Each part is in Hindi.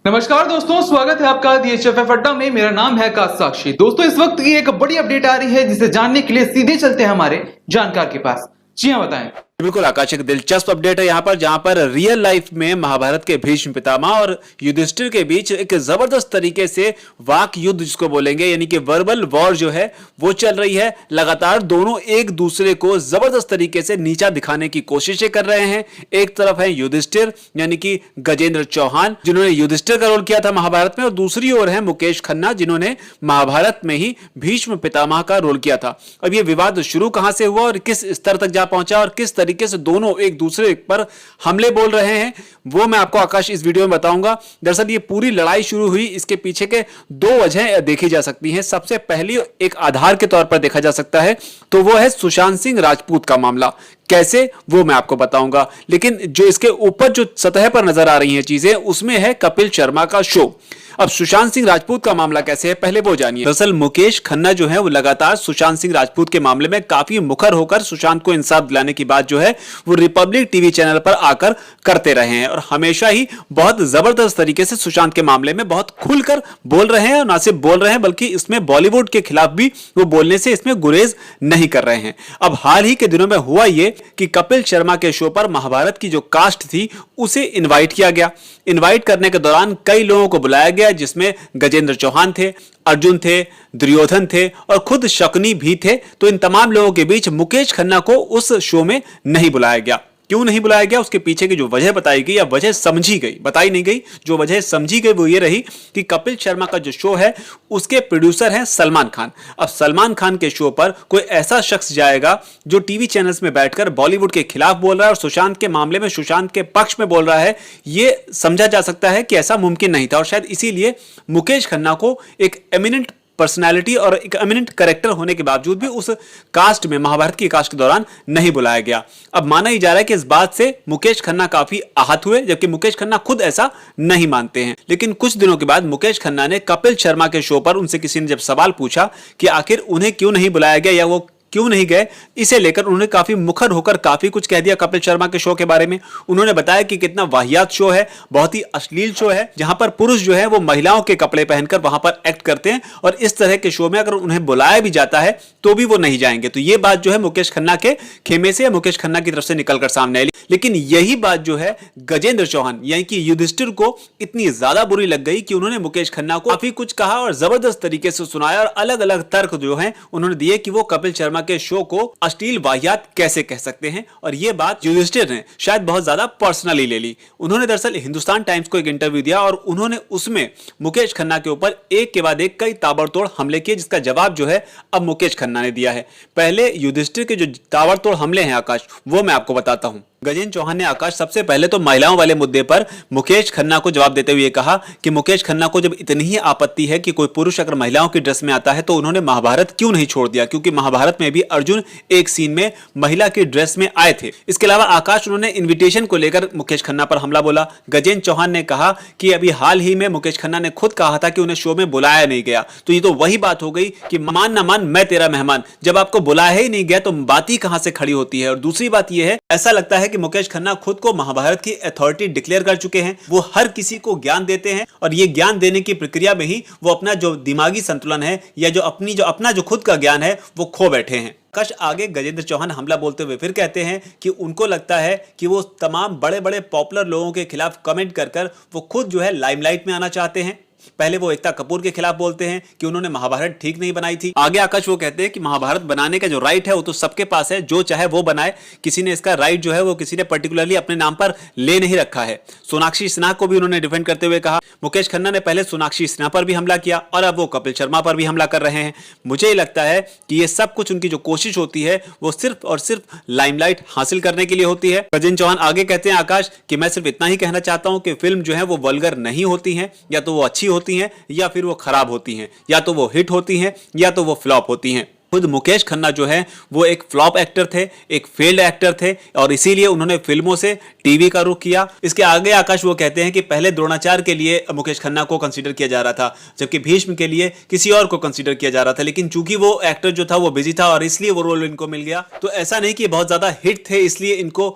नमस्कार दोस्तों, स्वागत है आपका DHFF अड्डा में। मेरा नाम है आकाश साक्षी। दोस्तों, इस वक्त की एक बड़ी अपडेट आ रही है जिसे जानने के लिए सीधे चलते हैं हमारे जानकार के पास। जी हाँ, बताएं। बिल्कुल आकाश, एक दिलचस्प अपडेट है यहाँ पर, जहां पर रियल लाइफ में महाभारत के भीष्म पितामह और युधिष्ठिर के बीच एक जबरदस्त तरीके से वाक युद्ध जिसको बोलेंगे, यानी कि वर्बल वॉर जो है वो चल रही है। लगातार दोनों एक दूसरे को जबरदस्त तरीके से नीचा दिखाने की कोशिशें कर रहे हैं। एक तरफ है युधिष्ठिर यानी कि गजेंद्र चौहान, जिन्होंने युधिष्ठिर का रोल किया था महाभारत में, और दूसरी ओर है मुकेश खन्ना, जिन्होंने महाभारत में ही भीष्म पितामह का रोल किया था। अब ये विवाद शुरू कहां से हुआ और किस स्तर तक जा पहुंचा और किस तरीके से दोनों एक दूसरे पर हमले बोल रहे हैं, वो मैं आपको आकाश इस वीडियो में बताऊंगा। दरअसल ये पूरी लड़ाई शुरू हुई, इसके पीछे के दो वजह देखी जा सकती हैं। सबसे पहली एक आधार के तौर पर देखा जा सकता है तो वो है सुशांत सिंह राजपूत का मामला। कैसे, वो मैं आपको बताऊंगा, लेकिन जो इसके ऊपर जो सतह पर नजर आ रही हैं चीजें, उसमें है कपिल शर्मा का शो। अब सुशांत सिंह राजपूत का मामला कैसे है, पहले वो जानिए। दरअसल मुकेश खन्ना जो है वो लगातार सुशांत सिंह राजपूत के मामले में काफी मुखर होकर सुशांत को इंसाफ दिलाने की बात जो है वो रिपब्लिक टीवी चैनल पर आकर करते रहे हैं, और हमेशा ही बहुत जबरदस्त तरीके से सुशांत के मामले में बहुत खुलकर बोल रहे हैं। और ना सिर्फ बोल रहे हैं बल्कि इसमें बॉलीवुड के खिलाफ भी वो बोलने से इसमें गुरेज नहीं कर रहे हैं। अब हाल ही के दिनों में हुआ ये कि कपिल शर्मा के शो पर महाभारत की जो कास्ट थी उसे इनवाइट किया गया। इनवाइट करने के दौरान कई लोगों को बुलाया गया, जिसमें गजेंद्र चौहान थे, अर्जुन थे, दुर्योधन थे और खुद शकुनी भी थे। तो इन तमाम लोगों के बीच मुकेश खन्ना को उस शो में नहीं बुलाया गया। क्यों नहीं बुलाया गया, उसके पीछे की जो वजह बताई गई या वजह समझी गई, बताई नहीं गई, जो वजह समझी गई वो ये रही कि कपिल शर्मा का जो शो है उसके प्रोड्यूसर हैं सलमान खान। अब सलमान खान के शो पर कोई ऐसा शख्स जाएगा जो टीवी चैनल्स में बैठकर बॉलीवुड के खिलाफ बोल रहा है और सुशांत के मामले में सुशांत के पक्ष में बोल रहा है, ये समझा जा सकता है कि ऐसा मुमकिन नहीं था। और शायद इसीलिए मुकेश खन्ना को एक एमिनेंट पर्सनालिटी और एक एमिनेंट कैरेक्टर होने के बावजूद भी उस कास्ट में, महाभारत की कास्ट के दौरान नहीं बुलाया गया। अब माना ही जा रहा है कि इस बात से मुकेश खन्ना काफी आहत हुए, जबकि मुकेश खन्ना खुद ऐसा नहीं मानते हैं। लेकिन कुछ दिनों के बाद मुकेश खन्ना ने कपिल शर्मा के शो पर उनसे किसी ने जब सवाल पूछा कि आखिर उन्हें क्यों नहीं बुलाया गया या वो क्यों नहीं गए, इसे लेकर उन्होंने काफी मुखर होकर काफी कुछ कह दिया कपिल शर्मा के शो के बारे में। उन्होंने बताया कि कितना वाहियात शो है, बहुत ही अश्लील शो है, जहां पर पुरुष जो है वो महिलाओं के कपड़े पहनकर वहां पर एक्ट करते हैं, और इस तरह के शो में अगर उन्हें बुलाया भी जाता है तो भी वो नहीं जाएंगे। तो ये बात जो है मुकेश खन्ना के खेमे से या मुकेश खन्ना की तरफ से निकलकर सामने आई। लेकिन यही बात जो है गजेंद्र चौहान यानी कि युधिष्ठिर को इतनी ज्यादा बुरी लग गई कि उन्होंने मुकेश खन्ना को काफी कुछ कहा और जबरदस्त तरीके से सुनाया, और अलग अलग तर्क जो है उन्होंने दिए कि वो कपिल शर्मा के शो को अश्लील वाहियात कैसे कह सकते हैं। और ये बात युधिष्ठिर ने शायद बहुत ज्यादा पर्सनली ले ली। उन्होंने दरअसल हिंदुस्तान टाइम्स को एक इंटरव्यू दिया और उन्होंने उसमें मुकेश खन्ना के ऊपर एक के बाद एक कई ताबड़तोड़ हमले किए, जिसका जवाब जो है अब मुकेश खन्ना ने दिया है। पहले युधिष्ठिर के जो ताबड़तोड़ हमले हैं आकाश, वो मैं आपको बताता हूं। गजेंद्र चौहान ने आकाश सबसे पहले तो महिलाओं वाले मुद्दे पर मुकेश खन्ना को जवाब देते हुए कहा कि मुकेश खन्ना को जब इतनी ही आपत्ति है कि कोई पुरुष अगर महिलाओं की ड्रेस में आता है तो उन्होंने महाभारत क्यों नहीं छोड़ दिया, क्योंकि महाभारत में भी अर्जुन एक सीन में महिला की ड्रेस में आए थे। इसके अलावा आकाश उन्होंने इन्विटेशन को लेकर मुकेश खन्ना पर हमला बोला। गजेंद्र चौहान ने कहा कि अभी हाल ही में मुकेश खन्ना ने खुद कहा था कि उन्हें शो में बुलाया नहीं गया। तो ये तो वही बात हो गई कि मान ना मान मैं तेरा मेहमान, जब आपको बुलाया ही नहीं गया तो बात ही कहां से खड़ी होती है। और दूसरी बात यह है, ऐसा लगता है कि मुकेश खन्ना खुद को महाभारत की अथॉरिटी डिक्लेयर कर चुके हैं। वो हर किसी को ज्ञान देते हैं और ये ज्ञान देने की प्रक्रिया में ही वो अपना जो दिमागी संतुलन है या जो अपना जो खुद का ज्ञान है वो खो बैठे हैं। कश आगे गजेंद्र चौहान हमला बोलते हुए फिर कहते हैं कि उनको लगता है कि वो तमाम बड़े बड़े पॉपुलर लोगों के खिलाफ कमेंट कर वो खुद जो है लाइमलाइट में आना चाहते हैं। पहले वो एकता कपूर के खिलाफ बोलते हैं कि उन्होंने महाभारत ठीक नहीं बनाई थी। आगे आकाश वो कहते हैं कि महाभारत बनाने का जो राइट है वो तो सबके पास है, जो चाहे वो बनाए, किसी ने इसका राइट जो है वो किसी ने पर्टिकुलरली अपने नाम पर ले नहीं रखा है। सोनाक्षी सिन्हा को भी उन्होंने डिफेंड करते हुए कहा। मुकेश खन्ना ने पहले सोनाक्षी सिन्हा पर भी हमला किया और अब वो कपिल शर्मा पर भी हमला कर रहे हैं। मुझे ये लगता है कि ये सब कुछ उनकी जो कोशिश होती है वो सिर्फ और सिर्फ लाइमलाइट हासिल करने के लिए होती है। गजेंद्र चौहान आगे कहते हैं आकाश कि मैं सिर्फ इतना ही कहना चाहता हूं कि फिल्म जो है वो वल्गर नहीं होती है, या तो वो अच्छी होती हैं या फिर वो खराब होती हैं, या तो वो हिट होती हैं या तो वो फ्लॉप होती हैं। खुद मुकेश खन्ना जो है वो एक फ्लॉप एक्टर थे, एक फेल्ड एक्टर थे, और इसीलिए उन्होंने फिल्मों से टीवी का रुख किया। इसके आगे आकाश वो कहते हैं कि पहले द्रोणाचार्य के लिए मुकेश खन्ना को कंसीडर किया जा रहा था, जबकि भीष्म के लिए किसी और को कंसीडर किया जा रहा था, लेकिन चूंकि वो एक्टर जो था वो बिजी था और इसलिए वो रोल इनको मिल गया। तो ऐसा नहीं कि बहुत ज्यादा हिट थे इसलिए इनको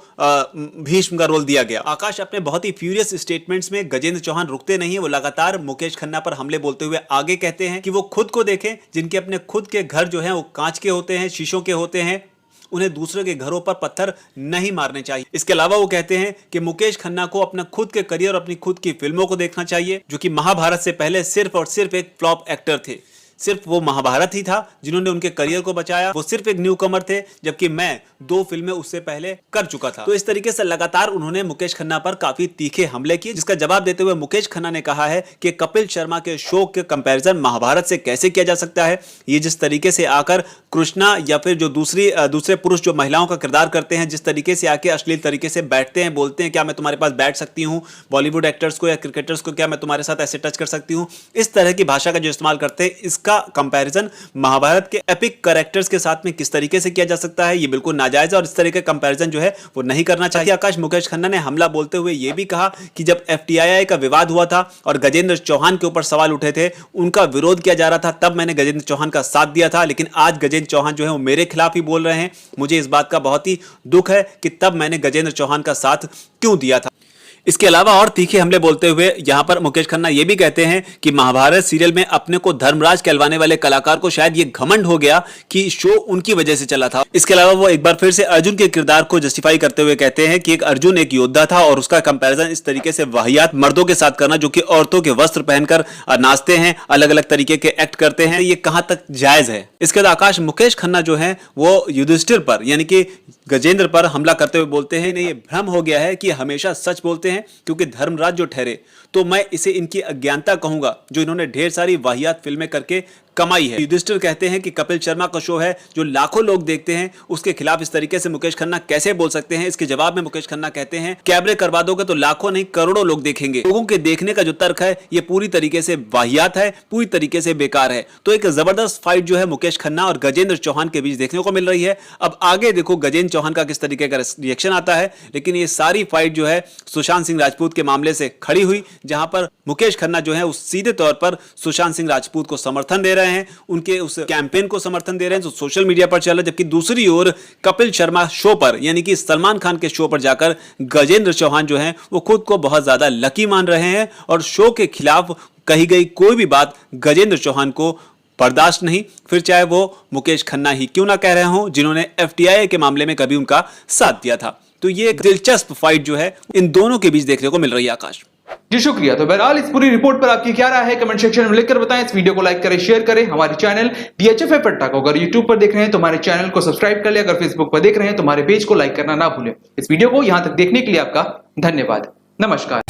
भीष्म का रोल दिया गया। आकाश अपने बहुत ही फ्यूरियस स्टेटमेंट्स में गजेंद्र चौहान रुकते नहीं है, वो लगातार मुकेश खन्ना पर हमले बोलते हुए आगे कहते हैं कि वो खुद को देखें, जिनके अपने खुद के घर जो हैं वो कांच के होते हैं, शीशों के होते हैं, उन्हें दूसरे के घरों पर पत्थर नहीं मारने चाहिए। इसके अलावा वो कहते हैं कि मुकेश खन्ना को अपना खुद के करियर और अपनी खुद की फिल्मों को देखना चाहिए, जो कि महाभारत से पहले सिर्फ और सिर्फ एक फ्लॉप एक्टर थे। सिर्फ वो महाभारत ही था जिन्होंने उनके करियर को बचाया। वो सिर्फ एक न्यूकमर थे, जबकि मैं 2 फिल्में उससे पहले कर चुका था। तो इस तरीके से लगातार उन्होंने मुकेश खन्ना पर काफी तीखे हमले किए, जिसका जवाब देते हुए मुकेश खन्ना ने कहा है कि कपिल शर्मा के शो के कंपैरिजन महाभारत से कैसे किया जा सकता है। ये जिस तरीके से आकर कृष्णा या फिर जो दूसरे पुरुष जो महिलाओं का किरदार करते हैं, जिस तरीके से आके अश्लील तरीके से बैठते हैं, बोलते हैं क्या मैं तुम्हारे पास बैठ सकती हूँ, बॉलीवुड एक्टर्स को या क्रिकेटर्स को क्या मैं तुम्हारे साथ ऐसे टच कर सकती हूँ, इस तरह की भाषा का जो इस्तेमाल करते हैं, इसका कंपैरिजन महाभारत के एपिक कैरेक्टर्स के साथ में किस तरीके से किया जा सकता है, ये बिल्कुल नाजायज है और इस तरह का कंपैरिजन जो है वो नहीं करना चाहिए। आकाश मुकेश खन्ना ने हमला बोलते हुए ये भी कहा कि जब FTII का विवाद हुआ था और गजेंद्र चौहान के ऊपर सवाल उठे थे, उनका विरोध किया जा रहा था, तब मैंने गजेंद्र चौहान का साथ दिया था, लेकिन आज गजेंद्र चौहान जो है वो मेरे खिलाफ ही बोल रहे हैं। मुझे इस बात का बहुत ही दुख है कि तब मैंने गजेंद्र चौहान का साथ क्यों दिया था। इसके अलावा और तीखे हमले बोलते हुए यहां पर मुकेश खन्ना यह भी कहते हैं कि महाभारत सीरियल में अपने को धर्मराज कहलवाने वाले कलाकार को शायद ये घमंड हो गया कि शो उनकी वजह से चला था। इसके अलावा वो एक बार फिर से अर्जुन के किरदार को जस्टिफाई करते हुए कहते हैं कि एक अर्जुन एक योद्धा था और उसका कंपैरिजन इस तरीके से वाहियात मर्दों के साथ करना, जो कि औरतों के वस्त्र पहनकर नाचते हैं, अलग अलग तरीके के एक्ट करते हैं, ये कहां तक जायज है। इसके बाद आकाश मुकेश खन्ना जो है वो युधिष्ठिर पर यानी कि गजेंद्र पर हमला करते हुए बोलते हैं ये भ्रम हो गया है कि हमेशा सच बोलते हैं, क्योंकि धर्मराज जो ठहरे तो मैं इसे इनकी अज्ञानता कहूंगा, जो इन्होंने ढेर सारी वाहियात फिल्में करके कमाई है। युधिष्ठिर कहते हैं कि कपिल शर्मा का शो है जो लाखों लोग देखते हैं, उसके खिलाफ इस तरीके से मुकेश खन्ना कैसे बोल सकते हैं। इसके जवाब में मुकेश खन्ना कहते हैं कैबरे करवा दोगे तो लाखों नहीं करोड़ों लोग देखेंगे। लोगों के देखने का जो तर्क है ये पूरी तरीके से वाहियात है, पूरी तरीके से बेकार है। तो एक जबरदस्त फाइट जो है मुकेश खन्ना और गजेंद्र चौहान के बीच देखने को मिल रही है। अब आगे देखो गजेंद्र चौहान का किस तरीके का रिएक्शन आता है, लेकिन ये सारी फाइट जो है सुशांत सिंह राजपूत के मामले से खड़ी हुई, जहां पर मुकेश खन्ना जो है उस सीधे तौर पर सुशांत सिंह राजपूत को समर्थन दे रहे हैं, उनके उस कैंपेन को समर्थन दे रहे हैं जो सोशल मीडिया पर चल रहा है। जबकि दूसरी ओर कपिल शर्मा शो पर यानी कि सलमान खान के शो पर जाकर गजेंद्र चौहान जो हैं वो खुद को बहुत ज्यादा लकी मान रहे हैं और शो के खिलाफ कही गई कोई भी बात गजेंद्र चौहान को बर्दाश्त नहीं, फिर चाहे वो मुकेश खन्ना ही क्यों ना कह रहे हों जिन्होंने FTII के मामले में कभी उनका साथ दिया था। तो ये एक दिलचस्प फाइट जो है इन दोनों के बीच देखने को मिल रही है। आकाश जी शुक्रिया। तो बहरहाल इस पूरी रिपोर्ट पर आपकी क्या राय है कमेंट सेक्शन में लिखकर बताएं। इस वीडियो को लाइक करें, शेयर करें। हमारे चैनल DHFF अड्डा को अगर यूट्यूब पर देख रहे हैं तो हमारे चैनल को सब्सक्राइब कर ले, अगर फेसबुक पर देख रहे हैं तो हमारे पेज को लाइक करना ना भूलें। इस वीडियो को यहां तक देखने के लिए आपका धन्यवाद। नमस्कार।